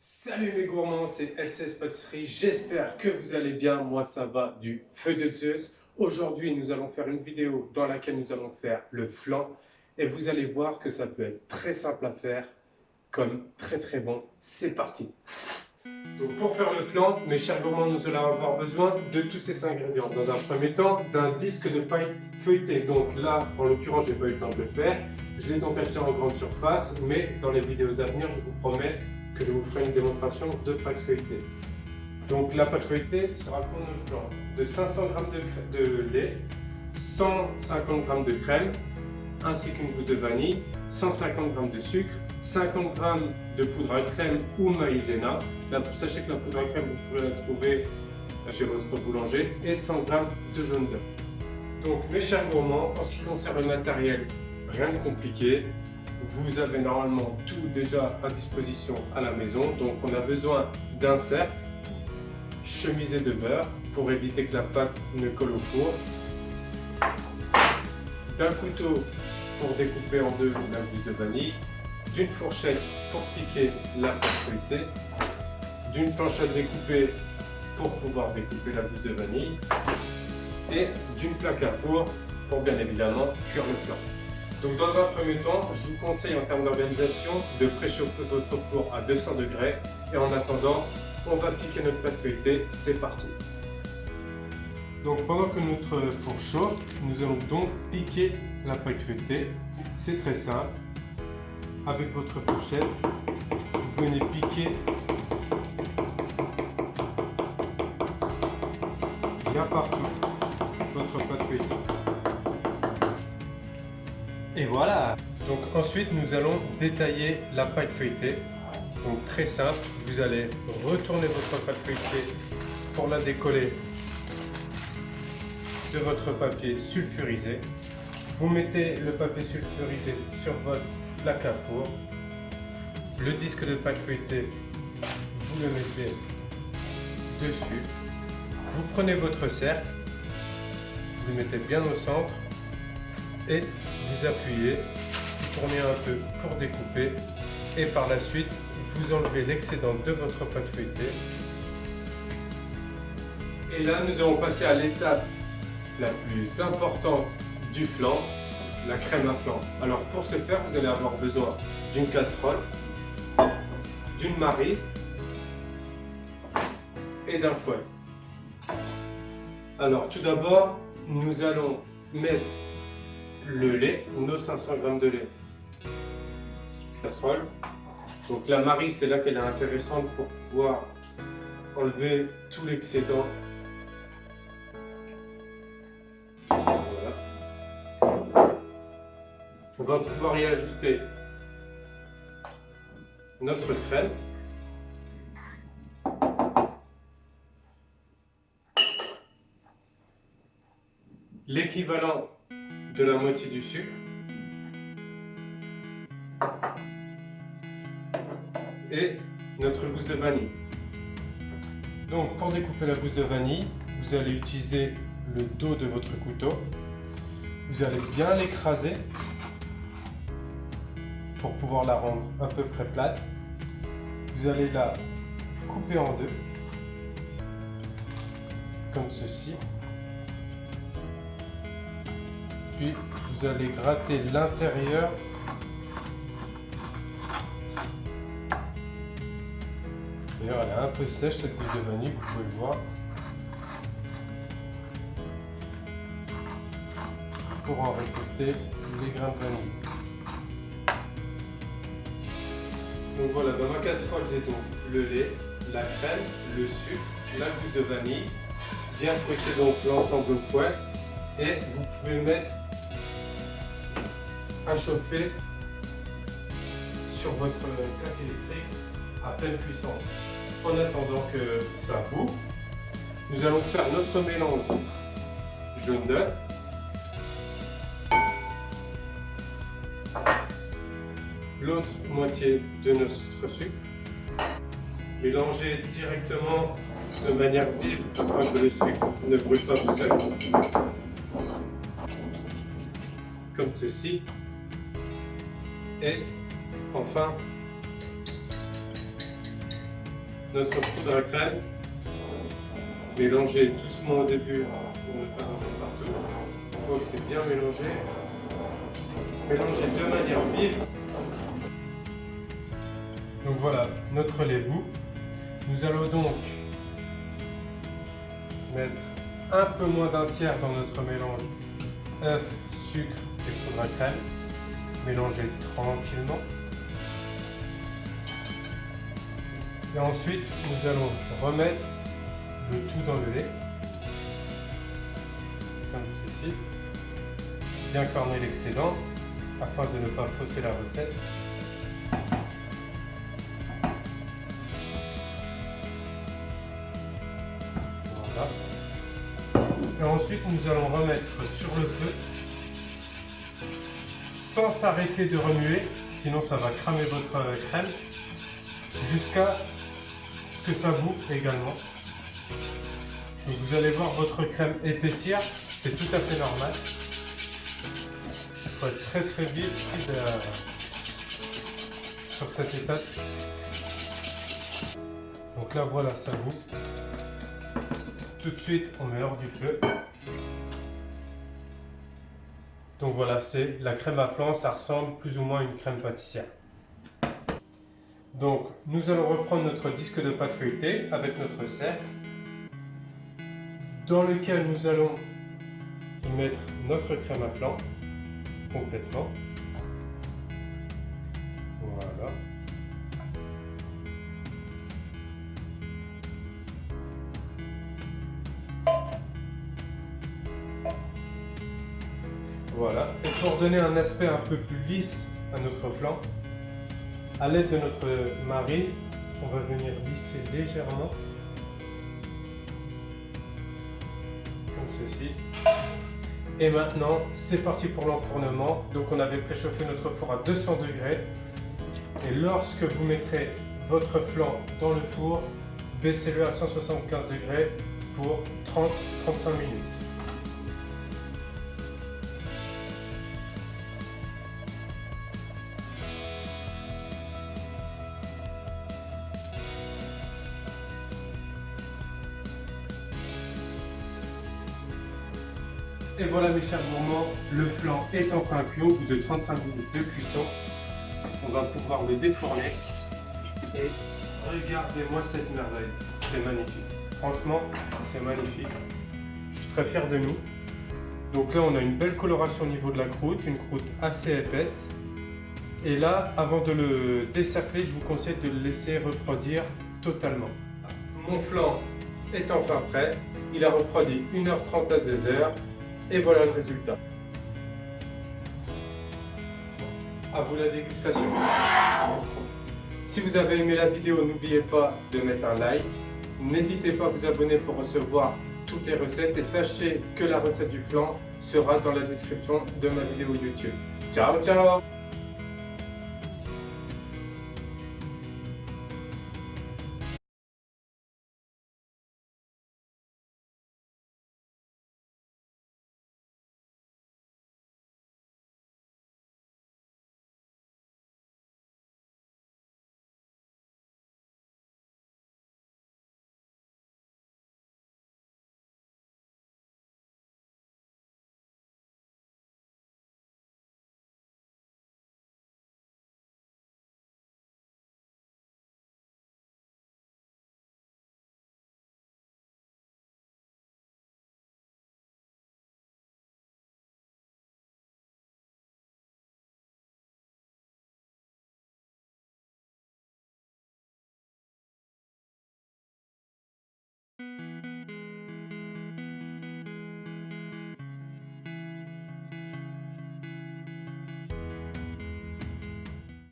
Salut mes gourmands, c'est LCS Pâtisserie, j'espère que vous allez bien, moi ça va du feu de Zeus. Aujourd'hui nous allons faire une vidéo dans laquelle nous allons faire le flan et vous allez voir que ça peut être très simple à faire comme très bon. C'est parti. Donc pour faire le flan, mes chers gourmands, nous allons avoir besoin de tous ces ingrédients. Dans un premier temps, d'un disque de paille feuilletée. Donc là, en l'occurrence, j'ai pas eu le temps de le faire. Je l'ai donc acheté en grande surface, mais dans les vidéos à venir, je vous promets que je vous ferai une démonstration de pâte feuilletée. Donc la pâte feuilletée sera le fond de notre flan de 500 g de lait, 150 g de crème, ainsi qu'une gousse de vanille, 150 g de sucre, 50 g de poudre à crème ou maïzena. Là, sachez que la poudre à crème, vous pouvez la trouver chez votre boulanger, et 100 g de jaune d'œuf. Donc mes chers gourmands, en ce qui concerne le matériel, rien de compliqué. Vous avez normalement tout déjà à disposition à la maison. Donc on a besoin d'un cercle, chemisé de beurre pour éviter que la pâte ne colle au four, d'un couteau pour découper en deux la gousse de vanille, d'une fourchette pour piquer la pâte feuilletée, d'une planche à découper pour pouvoir découper la gousse de vanille et d'une plaque à four pour bien évidemment cuire le flan. Donc dans un premier temps, je vous conseille en termes d'organisation de préchauffer votre four à 200 degrés et en attendant, on va piquer notre pâte feuilletée, c'est parti. Donc pendant que notre four chauffe, nous allons donc piquer la pâte feuilletée. C'est très simple. Avec votre fourchette, vous venez piquer bien partout votre pâte feuilletée. Et voilà. Donc ensuite nous allons détailler la pâte feuilletée. Donc très simple, vous allez retourner votre pâte feuilletée pour la décoller de votre papier sulfurisé. Vous mettez le papier sulfurisé sur votre plaque à four. Le disque de pâte feuilletée, vous le mettez dessus. Vous prenez votre cercle, vous le mettez bien au centre et vous appuyez, vous tournez un peu pour découper et par la suite vous enlevez l'excédent de votre pâte feuilletée. Et là nous allons passer à l'étape la plus importante du flan, la crème à flan. Alors pour ce faire, vous allez avoir besoin d'une casserole, d'une maryse et d'un fouet. Alors tout d'abord, nous allons mettre le lait, nos 500 g de lait. Casserole. Donc la maryse, c'est là qu'elle est intéressante pour pouvoir enlever tout l'excédent. Voilà. On va pouvoir y ajouter notre crème. L'équivalent de la moitié du sucre. Et notre gousse de vanille. Donc pour découper la gousse de vanille, vous allez utiliser le dos de votre couteau. Vous allez bien l'écraser pour pouvoir la rendre à peu près plate. Vous allez la couper en deux, comme ceci. Puis vous allez gratter l'intérieur D'ailleurs, elle est un peu sèche cette gousse de vanille, vous pouvez le voir. Pour en récolter les grains de vanille. Donc voilà, dans ma casserole, j'ai donc le lait, la crème, le sucre, la gousse de vanille. Bien fouetter donc l'ensemble au fouet. Et vous pouvez mettre à chauffer sur votre plaque électrique à pleine puissance. En attendant que ça bout, nous allons faire notre mélange jaune d'œuf, l'autre moitié de notre sucre, mélanger directement de manière vive afin que le sucre ne brûle pas tout seul. Comme ceci. Et enfin, notre poudre à crème. Mélangez doucement au début pour ne pas en mettre partout. Une fois que c'est bien mélangé, mélangez de manière vive. Donc voilà notre lait bout. Nous allons donc mettre un peu moins d'un tiers dans notre mélange œuf, sucre et poudre à crème. Mélanger tranquillement. Et ensuite, nous allons remettre le tout dans le lait, comme ceci. Bien corner l'excédent afin de ne pas fausser la recette. Voilà. Et ensuite, nous allons remettre sur le feu sans s'arrêter de remuer, sinon ça va cramer votre crème, jusqu'à ce que ça boue également. Donc vous allez voir votre crème épaissir, c'est tout à fait normal. Il faut être très très vite sur cette étape. Donc là voilà, ça bout. Tout de suite on met hors du feu. Donc voilà, c'est la crème à flan, ça ressemble plus ou moins à une crème pâtissière. Donc nous allons reprendre notre disque de pâte feuilletée avec notre cercle, dans lequel nous allons y mettre notre crème à flan complètement. Voilà. Voilà. Et pour donner un aspect un peu plus lisse à notre flan, à l'aide de notre maryse, on va venir lisser légèrement, comme ceci. Et maintenant, c'est parti pour l'enfournement. Donc on avait préchauffé notre four à 200 degrés. Et lorsque vous mettrez votre flan dans le four, baissez-le à 175 degrés pour 30-35 minutes. Et voilà mes chers gourmands, le flan est enfin cuit au bout de 35 minutes de cuisson. On va pouvoir le défourner. Et regardez-moi cette merveille, c'est magnifique. Franchement, c'est magnifique. Je suis très fier de nous. Donc là, on a une belle coloration au niveau de la croûte, une croûte assez épaisse. Et là, avant de le décercler, je vous conseille de le laisser refroidir totalement. Mon flan est enfin prêt. Il a refroidi 1h30 à 2h. Et voilà le résultat. À vous la dégustation. Si vous avez aimé la vidéo, n'oubliez pas de mettre un like. N'hésitez pas à vous abonner pour recevoir toutes les recettes. Et sachez que la recette du flan sera dans la description de ma vidéo YouTube. Ciao, ciao!